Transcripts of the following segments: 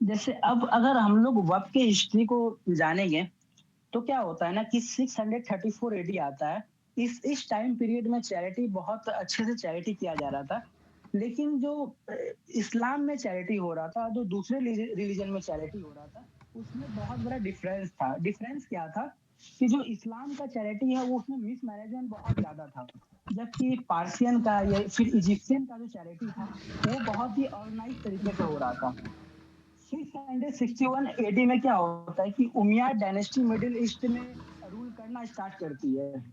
जैसे अब अगर हम लोग वक़्त की हिस्ट्री को जानेंगे, तो क्या होता है ना कि 634 एडी आता है। इस टाइम पीरियड में चैरिटी बहुत अच्छे से चैरिटी किया जा रहा था। लेकिन जो अ, इस्लाम में चैरिटी हो रहा था, जो दूसरे रिलीजन में चैरिटी हो रहा था, उसमें बहुत बड़ा डिफरेंस था। डिफरेंस क्या था कि जो इस्लाम का चैरिटी है, वो उसमें मिसमैनेजमेंट बहुत ज़्यादा था। जबकि पार्सियन का या फिर इजिप्शियन का जो चैरिटी था, वो बहुत ही ऑर्गेनाइज़ तरीके से हो रहा था। 661 एडी में क्या होता है कि उमैय्यद डायनेस्टी मिडिल ईस्ट में रूल करना स्टार्ट करती है।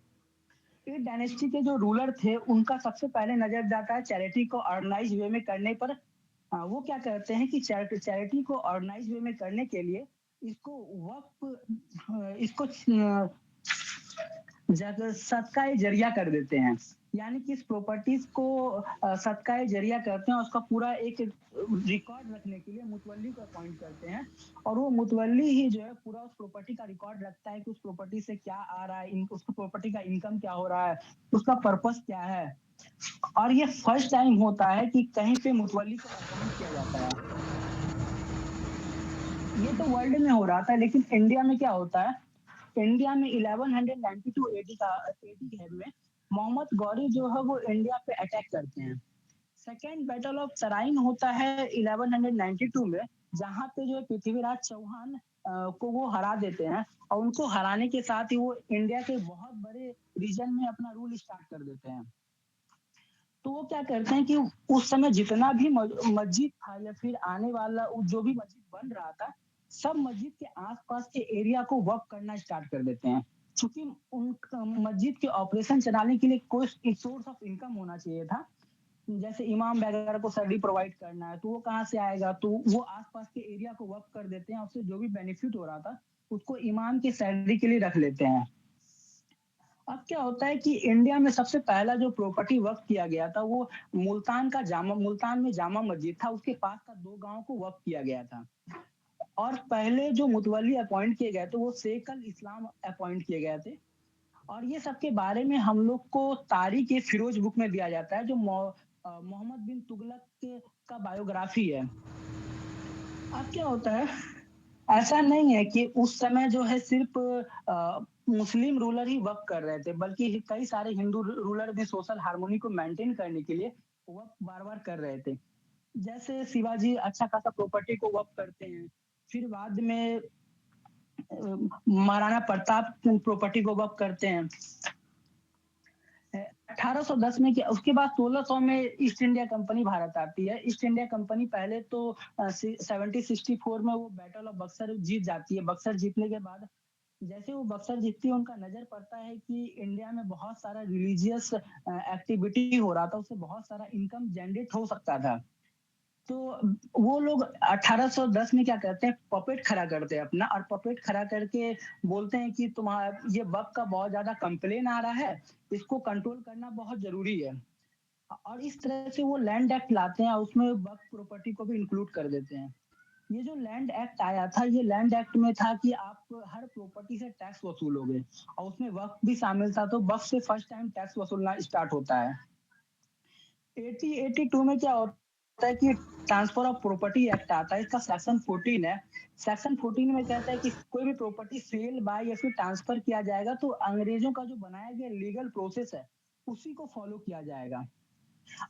ये डायनेस्टी के जो रूलर थे, उनका सबसे पहले नजर जाता है चैरिटी को ऑर्गेनाइज वे में करने पर। वो क्या करते हैं कि चैरिटी को ऑर्गेनाइज वे में करने के लिए इसको इसको सदका ए जरिया कर देते हैं। यानी कि इस प्रॉपर्टीज को सदका ए जरिया करते हैं, उसका पूरा एक रिकॉर्ड रखने के लिए मुतवल्ली को अपॉइंट करते हैं। और वो मुतवल्ली ही जो है पूरा उस प्रॉपर्टी का रिकॉर्ड रखता है कि उस प्रॉपर्टी से क्या आ रहा है, उस प्रॉपर्टी का इनकम क्या हो रहा है, उसका पर्पस क्या है। और ये फर्स्ट टाइम होता है कि कहीं पे मुतवल्ली को अपॉइंट किया जाता है। ये तो वर्ल्ड में हो रहा था, लेकिन इंडिया में क्या होता है, इंडिया में 1192 एडी का एडी के में मोहम्मद गौरी जो है वो इंडिया पे अटैक करते हैं। सेकेंड बैटल ऑफ सराइन होता है 1192 में, जहाँ पे जो है पृथ्वीराज चौहान को वो हरा देते हैं। और उनको हराने के साथ ही वो इंडिया के बहुत बड़े रीजन में अपना रूल स्टार्ट कर देते हैं। तो वो क्या करते हैं कि उस समय जितना भी मस्जिद था या फिर आने वाला जो भी मस्जिद बन रहा था, सब मस्जिद के आसपास के एरिया को वर्क करना स्टार्ट कर देते हैं। क्योंकि उन मस्जिद के ऑपरेशन चलाने के लिए कोई सोर्स ऑफ इनकम होना चाहिए था। जैसे इमाम वगैरह को सैलरी प्रोवाइड करना है, तो वो कहाँ से आएगा, तो वो आसपास के एरिया को वर्क कर देते हैं। उससे जो भी बेनिफिट हो रहा था, उसको इमाम की सैलरी के लिए रख लेते हैं। अब क्या होता है कि इंडिया में सबसे पहला जो प्रॉपर्टी वक़्फ़ किया गया था, वो मुल्तान में जामा मस्जिद था, उसके पास का 2 गाँव को वक़्फ़ किया गया था। और पहले जो मुतवल्ली अपॉइंट किए गए थे, वो शेख अल इस्लाम अपॉइंट किए गए थे। और ये सब के बारे में हम लोग को तारीख़-ए-फ़िरोज़ बुक में दिया जाता है, जो मोहम्मद बिन तुगलक का बायोग्राफ़ी है। अब क्या होता है, ऐसा नहीं है कि उस समय जो है सिर्फ़ मुस्लिम रूलर ही वक़्फ़ कर रहे थे, बल्कि कई सारे हिंदू रूलर भी सोशल हार्मनी को मेंटेन करने के लिए वक़्फ़ बार-बार कर रहे थे। जैसे शिवाजी अच्छा खासा प्रॉपर्टी को वक़्फ़ करते हैं। फिर बाद में महाराणा प्रताप प्रॉपर्टी को वक़्फ़ करते हैं। 1810 में क्या, उसके बाद 1600 में ईस्ट इंडिया कंपनी भारत आती है। ईस्ट इंडिया कंपनी पहले तो 1764 में वो बैटल ऑफ बक्सर जीत जाती है। बक्सर जीतने के बाद जैसे वो बक्सर जीतती है, उनका नज़र पड़ता है कि इंडिया में बहुत सारा रिलीजियस एक्टिविटी हो रहा था, उससे बहुत सारा इनकम जनरेट हो सकता था। तो वो लोग 1810 में क्या करते हैं, पपेट खड़ा करते हैं अपना, और पपेट खड़ा करके बोलते हैं कि ये बग का बहुत ज़्यादा कंप्लेन आ रहा है, इसको कंट्रोल करना बहुत ज़रूरी है। और इस तरह से वो लैंड एक्ट लाते हैं और उसमें वक्फ प्रॉपर्टी को भी इंक्लूड कर देते हैं। ये जो लैंड एक्ट आया था, ये लैंड एक्ट में था कि आप हर प्रॉपर्टी से टैक्स वसूलोगे, और उसमें वक्फ भी शामिल था, तो वक्फ से फर्स्ट टाइम टैक्स वसूलना स्टार्ट होता है। 8082 में क्या होता है कि ट्रांसफर ऑफ प्रॉपर्टी एक्ट आता है, इसका सेक्शन 14 है। सेक्शन 14 में कहता है कि कोई भी प्रॉपर्टी सेल, बाय या फिर ट्रांसफर किया जाएगा, तो अंग्रेजों का जो बनाया गया लीगल प्रोसेस है, उसी को फॉलो किया जाएगा।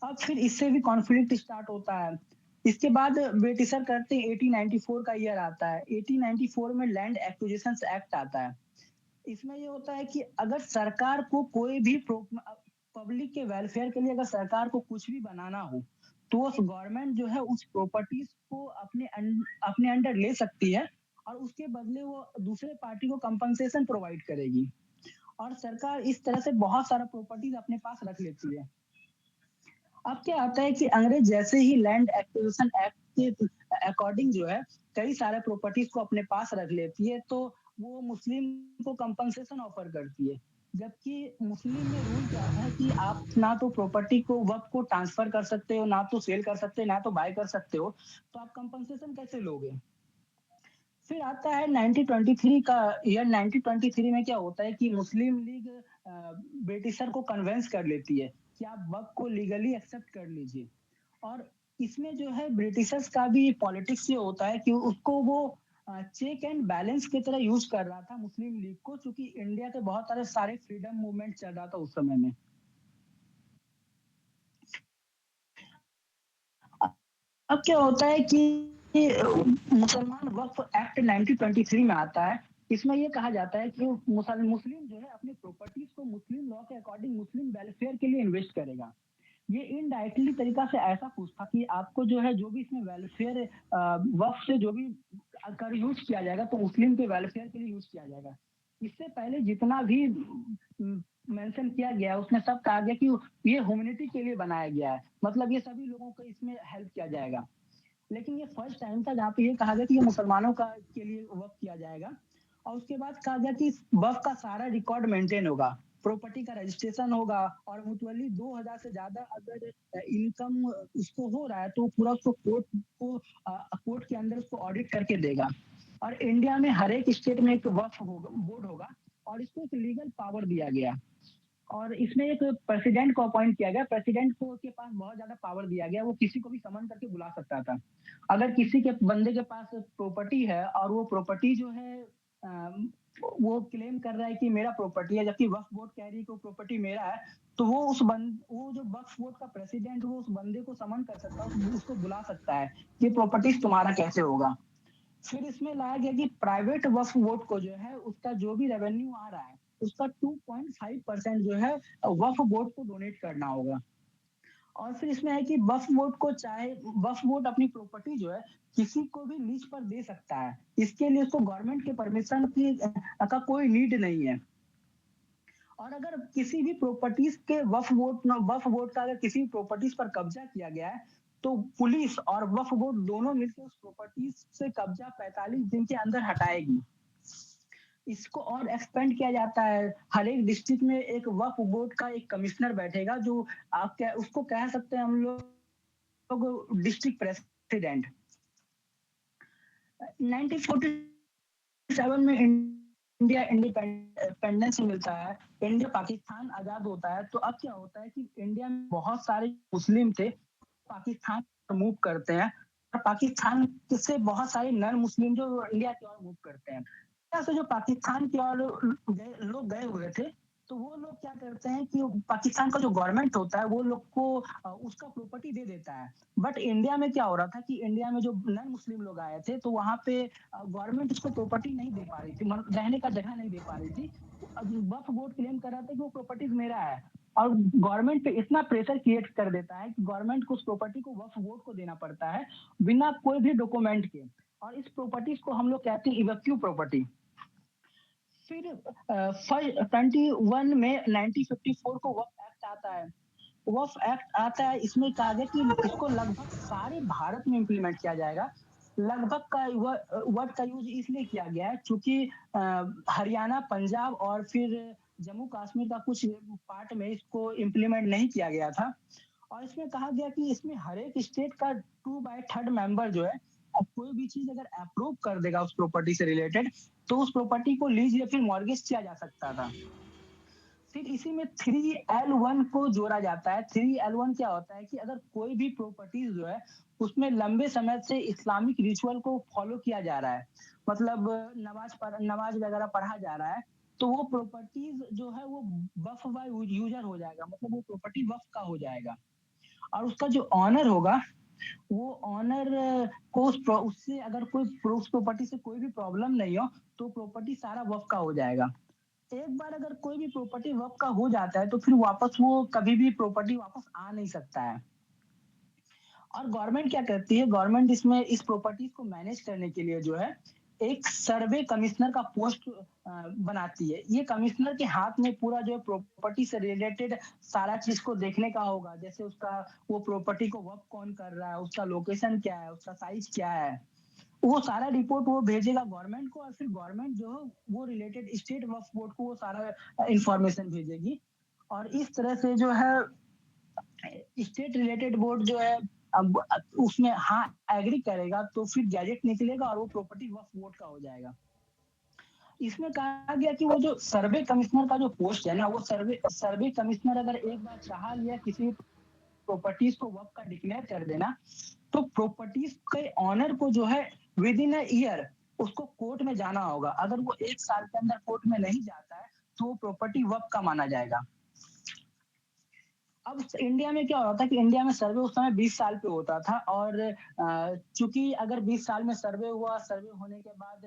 अब फिर इससे भी कॉन्फ्लिक्ट स्टार्ट होता है। इसके बाद ब्रिटिशर करते हैं, 1894 का ईयर आता है। 1894 में लैंड एक्विजिशंस एक्ट आता है। इसमें ये होता है कि अगर सरकार को कोई भी पब्लिक के वेलफेयर के लिए अगर सरकार को कुछ भी बनाना हो, तो वो गवर्नमेंट जो है उस प्रॉपर्टीज को अपने अंडर ले सकती है, और उसके बदले वो दूसरे पार्टी को कंपनसेशन प्रोवाइड करेगी। और सरकार इस तरह से बहुत सारा प्रॉपर्टीज अपने पास रख लेती है। अब क्या आता है कि अंग्रेज जैसे ही लैंड एक्विजिशन एक्ट के अकॉर्डिंग जो है कई सारे प्रॉपर्टीज को अपने पास रख लेती है, तो वो मुस्लिम को कंपनसेशन ऑफर करती है। जबकि मुस्लिम में रूल क्या था कि आप ना तो प्रॉपर्टी को वक़्फ़ को ट्रांसफर कर सकते हो, ना तो सेल कर सकते हो, ना तो बाय कर सकते हो, तो आप कंपनसेशन कैसे लोगे? फिर आता है 1923 का ईयर। 1923 में क्या होता है कि मुस्लिम लीग ब्रिटिशर को कन्विंस कर लेती है कि आप वक़्फ़ को लीगली एक्सेप्ट कर लीजिए। और इसमें जो है ब्रिटिशर्स का भी पॉलिटिक्स ये होता है कि उसको वो चेक एंड बैलेंस की तरह यूज कर रहा था मुस्लिम लीग को, क्योंकि इंडिया के बहुत सारे फ्रीडम मूवमेंट चल रहा था उस समय में। अब क्या होता है कि मुसलमान वक्फ एक्ट 1923 में आता है। इसमें ये कहा जाता है कि मुस्लिम जो है अपनी प्रॉपर्टीज को मुस्लिम लॉ के अकॉर्डिंग मुस्लिम वेलफेयर के लिए इन्वेस्ट करेगा। ये इनडायरेक्टली तरीका से ऐसा कुछ था कि आपको जो है जो भी इसमें वेलफेयर वक्फ से जो भी अगर यूज किया जाएगा तो मुस्लिम के वेलफेयर के लिए यूज किया जाएगा। इससे पहले जितना भी मेंशन किया गया उसमें सब कहा गया कि ये ह्यूमैनिटी के लिए बनाया गया है, मतलब ये सभी लोगों को इसमें हेल्प किया जाएगा। लेकिन ये फर्स्ट टाइम था जहाँ पे ये कहा गया कि ये मुसलमानों का के लिए वक्फ किया जाएगा। और उसके बाद कहा गया कि वक्फ का सारा रिकॉर्ड मेंटेन होगा, प्रॉपर्टी का रजिस्ट्रेशन होगा, और म्यूचुअली 2000 से ज्यादा अगर इनकम उसको हो रहा है तो पूरा उसको कोर्ट के अंदर उसको ऑडिट करके देगा। और इंडिया में हर एक स्टेट में एक वक्फ होगा, बोर्ड होगा, और इसको एक लीगल पावर दिया गया। और इसमें एक प्रेसिडेंट को अपॉइंट किया गया, प्रेसिडेंट को के पास बहुत ज्यादा पावर दिया गया, वो किसी को भी समन करके बुला सकता था। अगर किसी के बंदे के पास प्रॉपर्टी है और वो प्रॉपर्टी जो है वो क्लेम कर रहा है कि मेरा प्रॉपर्टी है, जबकि वक्फ बोर्ड कह रही है कि वो प्रॉपर्टी मेरा है, तो वो जो वक्फ बोर्ड का प्रेसिडेंट वो उस बंदे को समन कर सकता है, उसको बुला सकता है कि प्रॉपर्टी तुम्हारा कैसे होगा। फिर इसमें लाया गया कि प्राइवेट वक्फ बोर्ड को जो है उसका जो भी रेवेन्यू आ रहा है उसका 2.5% जो है वक्फ बोर्ड को डोनेट करना होगा। और फिर इसमें है कि वक्फ बोर्ड अपनी प्रॉपर्टी जो है किसी को भी लीज पर दे सकता है, इसके लिए उसको गवर्नमेंट के परमिशन की का कोई नीड नहीं है। और अगर किसी भी प्रॉपर्टीज के वक्फ बोर्ड का अगर किसी प्रॉपर्टीज पर कब्जा किया गया है तो पुलिस और वक्फ बोर्ड दोनों मिलकर उस प्रॉपर्टीज से कब्जा 45 दिन के अंदर हटाएगी। इसको और एक्सपेंड किया जाता है, हर एक डिस्ट्रिक्ट में एक वक्फ बोर्ड का एक कमिश्नर बैठेगा, जो आप क्या उसको कह सकते हैं हम लोग डिस्ट्रिक्ट प्रेसिडेंट। 1947 में इंडिया इंडिपेंडेंस मिलता है, इंडिया पाकिस्तान आजाद होता है, तो अब क्या होता है कि इंडिया में बहुत सारे मुस्लिम थे पाकिस्तान मूव करते हैं, और पाकिस्तान से बहुत सारे नॉन मुस्लिम जो इंडिया की ओर मूव करते हैं। से जो पाकिस्तान की ओर लोग गए हुए थे, तो वो लोग क्या करते हैं कि पाकिस्तान का जो गवर्नमेंट होता है वो लोग को उसका प्रॉपर्टी दे देता है। बट इंडिया में क्या हो रहा था कि इंडिया में जो नॉन मुस्लिम लोग आए थे तो वहां पे गवर्नमेंट उसको प्रॉपर्टी नहीं दे पा रही थी, रहने का जगह नहीं दे पा रही थी। वक्फ बोर्ड क्लेम कर रहा था कि वो प्रॉपर्टीज मेरा है, और गवर्नमेंट पे इतना प्रेशर क्रिएट कर देता है कि गवर्नमेंट को उस प्रॉपर्टी को वक्फ बोर्ड को देना पड़ता है बिना कोई भी डॉक्यूमेंट के। और इस प्रॉपर्टीज को हम लोग कहते हैं इवेक्यू प्रॉपर्टी। फिर 21 में 1954 को वक्फ एक्ट आता है। वक्फ एक्ट आता है, इसमें कहा गया कि इसको लगभग सारे भारत में इम्प्लीमेंट किया जाएगा। लगभग का वर्ड का यूज इसलिए किया गया है क्योंकि हरियाणा, पंजाब और फिर जम्मू कश्मीर का कुछ पार्ट में इसको इम्प्लीमेंट नहीं किया गया था। और इसमें कहा गया कि इसमें हर एक स्टेट का 2/3 मेंबर जो है, अब कोई भी चीज अगर अप्रूव कर देगा उस प्रॉपर्टी से रिलेटेड तो उस प्रॉपर्टी को लीज या फिर मॉर्गेज किया जा सकता था। फिर इसी में 3L1 को जोड़ा जाता है। 3L1 क्या होता है कि अगर कोई भी प्रॉपर्टीज जो है उसमें लंबे समय से इस्लामिक रिचुअल को फॉलो किया जा रहा है, मतलब नमाज वगैरह पढ़ा जा रहा है, तो वो प्रॉपर्टीज जो है वो वक्फ बाय यूजर हो जाएगा, मतलब वो प्रॉपर्टी वक्फ का हो जाएगा। और उसका जो ऑनर होगा वो ऑनर को उससे अगर कोई उस प्रॉपर्टी से कोई भी प्रॉब्लम नहीं हो तो प्रॉपर्टी सारा वक्फ का हो जाएगा। एक बार अगर कोई भी प्रॉपर्टी वक्फ का हो जाता है तो फिर वापस वो कभी भी प्रॉपर्टी वापस आ नहीं सकता है। और गवर्नमेंट क्या करती है, गवर्नमेंट इसमें इस प्रॉपर्टीज को मैनेज करने के लिए जो है एक सर्वे कमिश्नर का पोस्ट बनाती है। ये कमिश्नर के हाथ में पूरा जो है प्रॉपर्टी से रिलेटेड सारा चीज को देखने का होगा, जैसे उसका वो प्रॉपर्टी को वक्त कौन कर रहा है, उसका लोकेशन क्या है, उसका साइज क्या है, वो सारा रिपोर्ट वो भेजेगा गवर्नमेंट को, और फिर गवर्नमेंट जो है वो रिलेटेड स्टेट वक्फ बोर्ड को वो सारा इंफॉर्मेशन भेजेगी। और इस तरह से जो है स्टेट रिलेटेड बोर्ड जो है अब उसमें हाँ एग्री करेगा तो फिर गैजेट निकलेगा और वो प्रॉपर्टी वक्फ बोर्ड का हो जाएगा। इसमें कहा गया कि वो जो सर्वे कमिश्नर का जो पोस्ट है ना, वो सर्वे सर्वे कमिश्नर अगर एक बार चाह लिया किसी प्रॉपर्टीज को वक्फ का डिक्लेयर कर देना, तो प्रॉपर्टीज के ऑनर को जो है विद इन अ ईयर उसको कोर्ट में जाना होगा। अगर वो 1 साल के अंदर कोर्ट में नहीं जाता है, तो वो प्रॉपर्टी वक्फ का माना जाएगा। अब इंडिया में क्या हो रहा था कि इंडिया में सर्वे उस समय 20 साल पे होता था, और चूंकि अगर 20 साल में सर्वे हुआ, सर्वे होने के बाद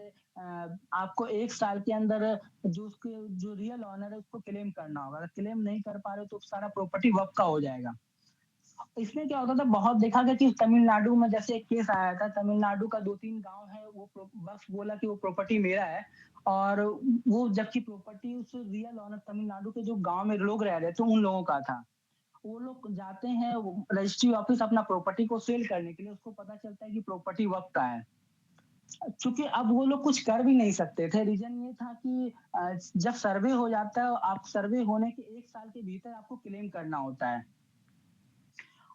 आपको 1 साल के अंदर जो उसके जो रियल ऑनर है उसको क्लेम करना होगा। अगर क्लेम नहीं कर पा रहे तो सारा प्रॉपर्टी वक्फ का हो जाएगा। इसमें क्या होता था, बहुत देखा गया कि तमिलनाडु में जैसे एक केस आया था, तमिलनाडु का 2-3 गांव है, वो बस बोला कि वो प्रॉपर्टी मेरा है, और वो जबकि प्रॉपर्टी उस रियल ऑनर तमिलनाडु के जो गांव में लोग रह रहे थे उन लोगों का था। वो लोग जाते हैं रजिस्ट्री ऑफिस अपना प्रॉपर्टी को सेल करने के लिए, उसको पता चलता है कि प्रॉपर्टी वक्त का है। चूंकि अब वो लोग कुछ कर भी नहीं सकते थे, रीजन ये था कि जब सर्वे हो जाता है, आप सर्वे होने के 1 साल के भीतर आपको क्लेम करना होता है।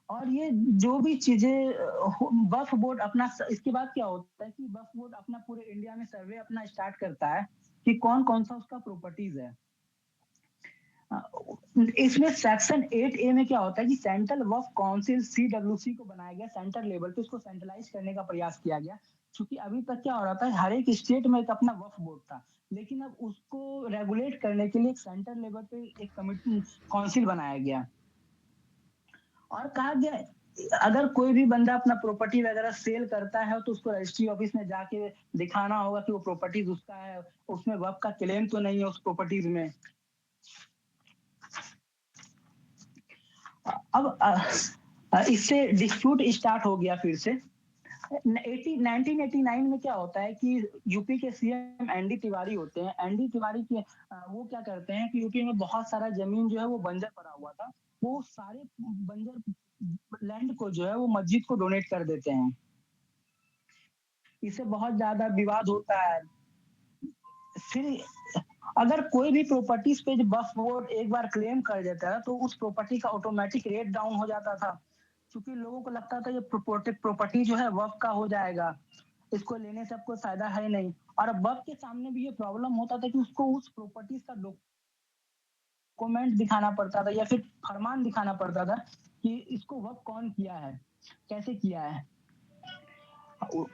और ये जो भी चीजें वक्फ बोर्ड अपना, इसके बाद क्या होता है कि वक्फ बोर्ड अपना पूरे इंडिया में सर्वे अपना स्टार्ट करता है कि कौन कौन सा उसका प्रॉपर्टीज है। इसमें सेक्शन 8A में क्या होता है कि सेंट्रल वक्फ काउंसिल CWC को बनाया गया, सेंट्रल लेवल पे उसको सेंट्रलाइज करने का प्रयास किया गया। क्योंकि अभी तक क्या हो रहा था, हर एक स्टेट में एक अपना वक्फ बोर्ड था, लेकिन अब उसको रेगुलेट करने के लिए एक सेंट्रल लेवल पे एक कमिटी काउंसिल बनाया गया। और कहा गया अगर कोई भी बंदा अपना प्रॉपर्टी वगैरह सेल करता है तो उसको रजिस्ट्री ऑफिस में जाके दिखाना होगा कि वो प्रॉपर्टीज उसका है, उसमें वक्फ का क्लेम तो नहीं है उस प्रॉपर्टीज में। अब इससे डिस्प्यूट स्टार्ट हो गया फिर से। 1989 में क्या होता है कि यूपी के सीएम एनडी तिवारी होते हैं। एनडी तिवारी के वो क्या करते हैं कि यूपी में बहुत सारा जमीन जो है वो बंजर पड़ा हुआ था, वो सारे बंजर लैंड को जो है वो मस्जिद को डोनेट कर देते हैं। इससे बहुत ज्यादा विवाद होता है। फिर अगर कोई भी प्रॉपर्टीज पे वक्फ बोर्ड एक बार क्लेम कर देता है तो उस प्रॉपर्टी का ऑटोमेटिक रेट डाउन हो जाता था, क्योंकि लोगों को लगता था ये प्रॉपर्टी जो है वक्फ का हो जाएगा, इसको लेने से आपको फायदा है नहीं। और अब वक्फ के सामने भी ये प्रॉब्लम होता था कि उसको उस प्रॉपर्टीज का डॉक्यूमेंट दिखाना पड़ता था या फिर फरमान दिखाना पड़ता था कि इसको वक्फ कौन किया है, कैसे किया है।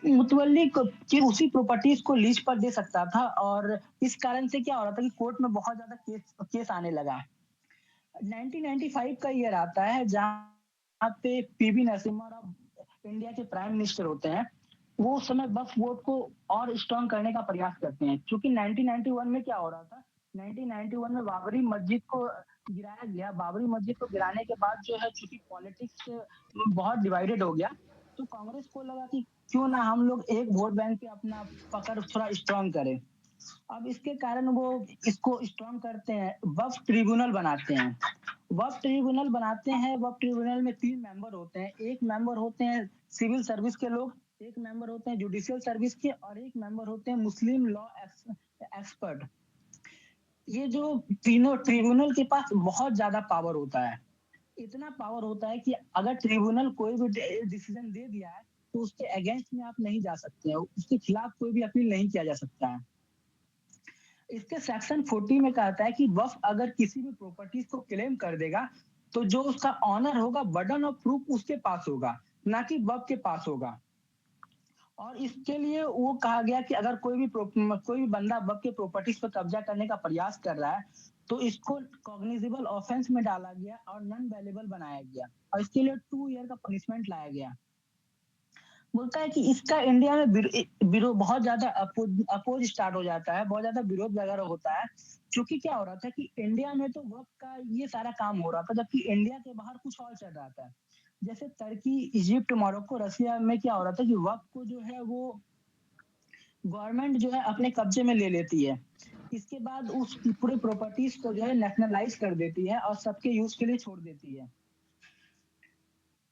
मुतवल्ली की उसी प्रॉपर्टीज को लीज पर दे सकता था, और इस कारण से क्या हो रहा था कि कोर्ट में बहुत ज्यादा केस आने लगा। 1995 का ईयर आता है जहाँ पे पीवी नरसिम्हा राव इंडिया के प्राइम मिनिस्टर होते हैं। वो उस समय वक्फ बोर्ड को और स्ट्रॉन्ग करने का प्रयास करते हैं, क्योंकि 1991 में क्या हो रहा था, 1991 में बाबरी मस्जिद को गिराया गया। बाबरी मस्जिद को गिराने के बाद जो है, चूंकि पॉलिटिक्स बहुत डिवाइडेड हो गया, तो कांग्रेस को लगा कि क्यों ना हम लोग एक वोट बैंक पे अपना पकड़ थोड़ा स्ट्रॉन्ग करें। अब इसके कारण वो इसको स्ट्रॉन्ग करते हैं, वक्फ ट्रिब्यूनल बनाते हैं। वक्फ ट्रिब्यूनल बनाते हैं, वक्फ ट्रिब्यूनल में 3 मेंबर होते हैं। एक मेंबर होते हैं सिविल सर्विस के लोग, एक मेंबर होते हैं जुडिशियल सर्विस के, और एक मेंबर होते हैं मुस्लिम लॉ एक्सपर्ट। ये जो तीनों ट्रिब्यूनल के पास बहुत ज्यादा पावर होता है। इतना पावर होता है कि अगर ट्रिब्यूनल कोई भी डिसीजन दे दिया है तो उसके अगेंस्ट में आप नहीं जा सकते हैं, उसके खिलाफ कोई भी अपील नहीं किया जा सकता है। इसके सेक्शन 40 में कहता है कि वक्फ अगर किसी भी प्रॉपर्टीज को क्लेम कर देगा, तो जो उसका ऑनर होगा, बर्डन ऑफ प्रूफ उसके पास होगा, ना कि वक्फ के पास होगा। और इसके लिए वो कहा गया कि अगर कोई भी बंदा वक्फ के प्रॉपर्टीज पर कब्जा करने का प्रयास कर रहा है, तो इसको कॉग्निजेबल ऑफेंस में डाला गया और नॉन वेलेबल बनाया गया, और इसके लिए 2 ईयर का पनिशमेंट लाया गया। बोलता है कि इसका इंडिया में विरोध बहुत ज्यादा अपोज स्टार्ट हो जाता है, बहुत ज्यादा विरोध वगैरह होता है। क्योंकि क्या हो रहा था कि इंडिया में तो वक्त का ये सारा काम हो रहा था, जबकि इंडिया के बाहर कुछ और चल रहा था। जैसे तुर्की, इजिप्ट, मोरक्को, रसिया में क्या हो रहा था कि वक्त को जो है वो गवर्नमेंट जो है अपने कब्जे में ले लेती है। इसके बाद उस पूरे प्रॉपर्टीज को जो है नेशनलाइज कर देती है और सबके यूज के लिए छोड़ देती है।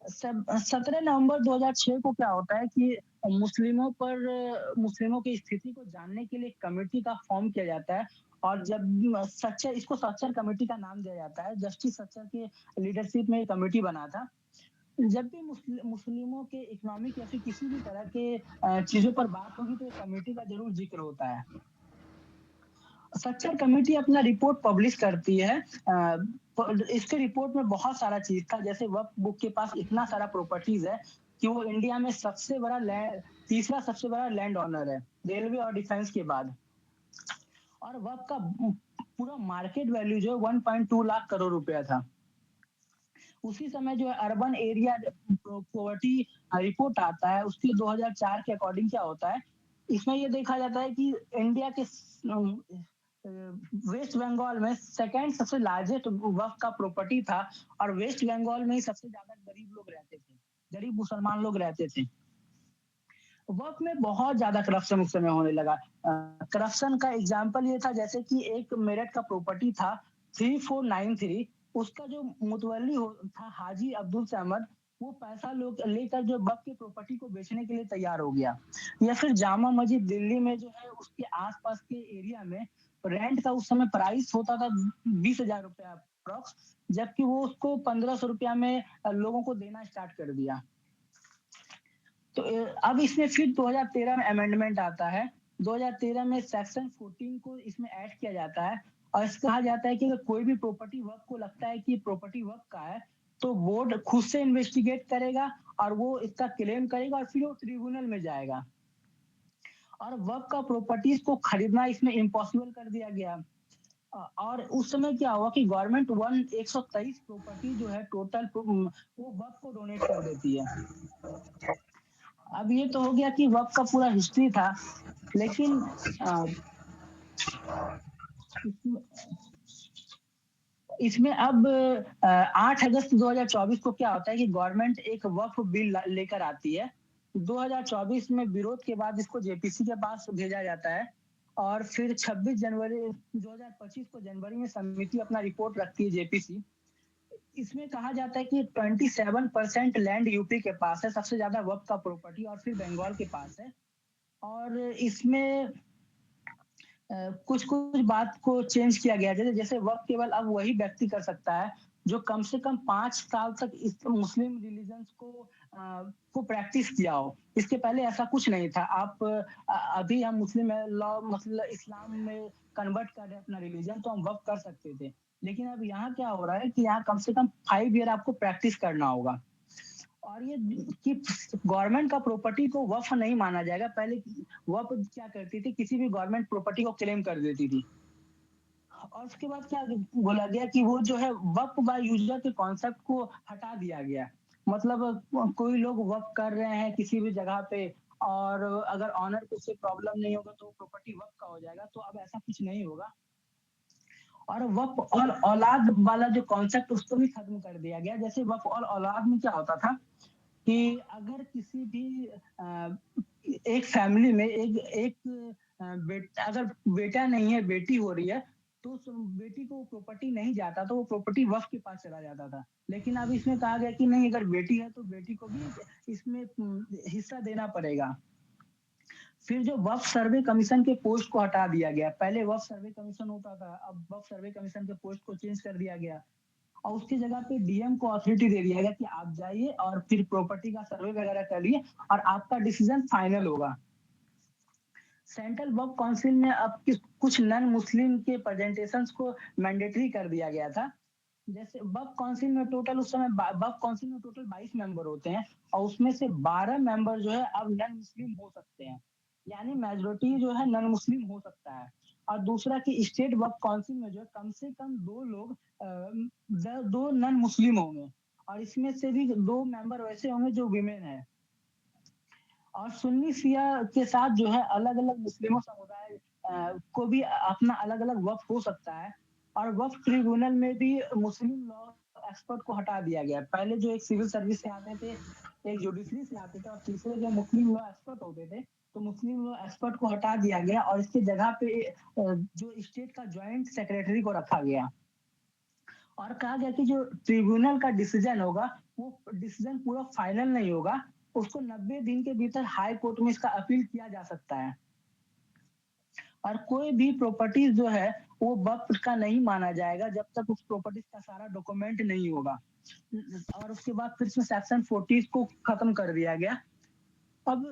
17 नवंबर 2006 को क्या होता है कि मुस्लिमों की स्थिति को जानने के लिए कमेटी का फॉर्म किया जाता है। और जब इसको सच्चर कमेटी का नाम दिया जाता है, जस्टिस सच्चर के लीडरशिप में कमेटी बना था। जब भी मुस्लिमों के इकोनॉमिक या फिर किसी भी तरह के चीजों पर बात होगी तो कमेटी का जरूर जिक्र होता है। सच्चर कमेटी अपना रिपोर्ट पब्लिश करती है इसके रिपोर्ट में बहुत सारा चीज था, जैसे वक्फ बुक के पास इतना सारा प्रॉपर्टीज है कि वो इंडिया में तीसरा सबसे बड़ा लैंड ऑनर है, रेलवे और डिफेंस के बाद। और वक्फ का पूरा मार्केट वैल्यू जो है 1.2 लाख करोड़ रुपया था। उसी समय जो है अर्बन एरिया पॉवर्टी रिपोर्ट आता है, उसके 2004 के अकॉर्डिंग क्या होता है, इसमें ये देखा जाता है कि इंडिया के वेस्ट बंगाल में सेकेंड सबसे लार्जेस्ट वक्फ का प्रॉपर्टी था, और वेस्ट बंगाल में ही सबसे ज्यादा गरीब लोग रहते थे, गरीब मुसलमान लोग रहते थे। वक्त में बहुत ज्यादा करप्शन उस समय होने लगा। करप्शन का एग्जाम्पल ये था, जैसे कि एक मेरठ का प्रॉपर्टी था 3493, उसका जो मुतवल्ली था हाजी अब्दुल समद, वो पैसा लोग लेकर जो वक्त की प्रॉपर्टी को बेचने के लिए तैयार हो गया। या फिर जामा मस्जिद दिल्ली में जो है, उसके आसपास के एरिया में रेंट का उस समय प्राइस होता था 20,000 रुपया अप्रोक्स, जबकि वो उसको 1500 रुपया में लोगों को देना स्टार्ट कर दिया। तो अब इसमें फिर 2013 में अमेंडमेंट आता है। 2013 में सेक्शन 14 को इसमें ऐड किया जाता है, और इसका कहा जाता है कि अगर कोई भी प्रॉपर्टी वक्त को लगता है कि प्रॉपर्टी वक्त का है, तो बोर्ड खुद से इन्वेस्टिगेट करेगा और वो इसका क्लेम करेगा, और फिर वो ट्रिब्यूनल में जाएगा। और वक्त का प्रॉपर्टीज को खरीदना इसमें इम्पॉसिबल कर दिया गया। और उस समय क्या हुआ कि गवर्नमेंट 123 प्रॉपर्टी जो है टोटल वो वक्त को डोनेट कर देती है। अब ये तो हो गया कि वक्त का पूरा हिस्ट्री था, लेकिन इसमें इसमें अब 8 अगस्त 2024 को क्या होता है कि गवर्नमेंट एक वक्फ बिल लेकर आती है। 2024 में विरोध के बाद इसको जेपीसी के पास भेजा जाता है, और फिर 26 जनवरी 2025 को जनवरी में समिति अपना रिपोर्ट रखती है जेपीसी। इसमें कहा जाता है कि 27% लैंड यूपी के पास है, सबसे ज्यादा वक्फ का प्रॉपर्टी, और फिर बंगाल के पास है। और इसमें कुछ कुछ बात को चेंज किया गया, जैसे जैसे वक्त केवल अब वही व्यक्ति कर सकता है जो कम से कम 5 साल तक इस मुस्लिम रिलीजन को प्रैक्टिस किया हो। इसके पहले ऐसा कुछ नहीं था। आप अभी हम मुस्लिम लॉ मतलब इस्लाम में कन्वर्ट कर रहे हैं अपना रिलीजन, तो हम वक्त कर सकते थे। लेकिन अब यहाँ क्या हो रहा है कि यहाँ कम से कम 5 ईयर आपको प्रैक्टिस करना होगा। और ये कि गवर्नमेंट का प्रॉपर्टी को वक्फ नहीं माना जाएगा। पहले वक्फ क्या करती थी, किसी भी गवर्नमेंट प्रॉपर्टी को क्लेम कर देती थी। और उसके बाद क्या बोला गया कि वो जो है वक्फ बाय यूजर के कॉन्सेप्ट को हटा दिया गया। मतलब कोई लोग वक्फ कर रहे हैं किसी भी जगह पे, और अगर ऑनर को उससे प्रॉब्लम नहीं होगा तो प्रॉपर्टी वक्फ का हो जाएगा, तो अब ऐसा कुछ नहीं होगा। और वक्फ और औलाद वाला जो कॉन्सेप्ट उसको भी खत्म कर दिया गया। जैसे वक्फ और औलाद में क्या होता था कि अगर किसी भी एक फैमिली में एक एक अगर बेटा नहीं है, बेटी हो रही है, तो उस बेटी को प्रॉपर्टी नहीं जाता, तो वो प्रॉपर्टी वक्फ के पास चला जाता था। लेकिन अब इसमें कहा गया कि नहीं, अगर बेटी है तो बेटी को भी इसमें हिस्सा देना पड़ेगा। फिर जो वक्फ सर्वे कमीशन के पोस्ट को हटा दिया गया। पहले वक्फ सर्वे कमीशन होता था, अब वक्फ सर्वे कमीशन के पोस्ट को चेंज कर दिया गया, और उसकी जगह पे डीएम को अथॉरिटी दे दिया गया कि आप जाइए और फिर प्रॉपर्टी का सर्वे वगैरह करिए, और आपका डिसीजन फाइनल होगा। सेंट्रल वक्फ काउंसिल में अब कुछ नॉन मुस्लिम के प्रेजेंटेशंस को मैंडेटरी कर दिया गया था। जैसे वक्फ काउंसिल में टोटल उस समय वक्फ काउंसिल में टोटल 22 मेंबर होते हैं, और उसमें से 12 मेंबर जो है अब नॉन मुस्लिम हो सकते हैं, यानी मेजोरिटी जो है नॉन मुस्लिम हो सकता है। और दूसरा कि स्टेट वक्फ काउंसिल में जो है कम से कम 2 नॉन मुस्लिम होंगे, और इसमें से भी 2 मेंबर वैसे होंगे जो विमेन है। और सुन्नी शिया के साथ जो है अलग अलग मुस्लिमों समुदाय को भी अपना अलग अलग वक्फ हो सकता है। और वक्फ ट्रिब्यूनल में भी मुस्लिम लॉ एक्सपर्ट को हटा दिया गया। पहले जो एक सिविल सर्विस से आते थे, एक जुडिशरी से आते थे, और तीसरे जो मुस्लिम लॉ एक्सपर्ट होते थे, तो मुस्लिम लॉ एक्सपर्ट को हटा दिया गया, और इसके जगह पे जो स्टेट का ज्वाइंट सेक्रेटरी को रखा गया। और कहा गया कि जो ट्रिब्यूनल का डिसीजन होगा, वो डिसीजन पूरा फाइनल नहीं होगा, उसको 90 दिन के भीतर हाई कोर्ट में इसका अपील किया जा सकता है। और कोई भी प्रॉपर्टीज जो है वो वक्त का नहीं माना जाएगा जब तक उस प्रॉपर्टीज का सारा डॉक्यूमेंट नहीं होगा। और उसके बाद फिर इसमें सेक्शन 40 को खत्म कर दिया गया। अब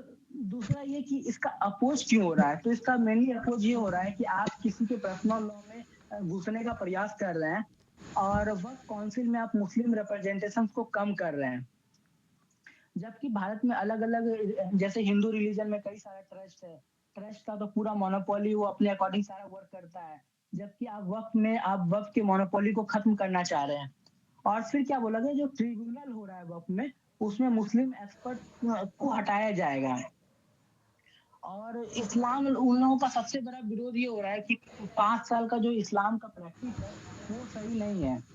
दूसरा ये कि इसका अपोज क्यों हो रहा है, तो इसका मेनली अपोज ये हो रहा है कि आप किसी के पर्सनल लॉ में घुसने का प्रयास कर रहे हैं। और वक्फ काउंसिल में आप मुस्लिम रिप्रेजेंटेशन को कम कर रहे हैं। जबकि भारत में अलग-अलग जैसे हिंदू रिलीजन में कई सारे ट्रस्ट है। ट्रस्ट का तो पूरा मोनोपोली वो अपने अकॉर्डिंग सारा वर्क करता है। जबकि आप वक़्फ़ के मोनोपोली को खत्म करना चाह रहे हैं। और फिर क्या बोला गया जो ट्रिब्यूनल हो रहा है वक़्फ़ में, उसमें मुस्लिम एक्सपर्ट को हटाया जाएगा। और इस्लाम उन लोगों का सबसे बड़ा विरोध ये हो रहा है कि 5 साल का जो इस्लाम का प्रैक्टिस है, वो सही नहीं है।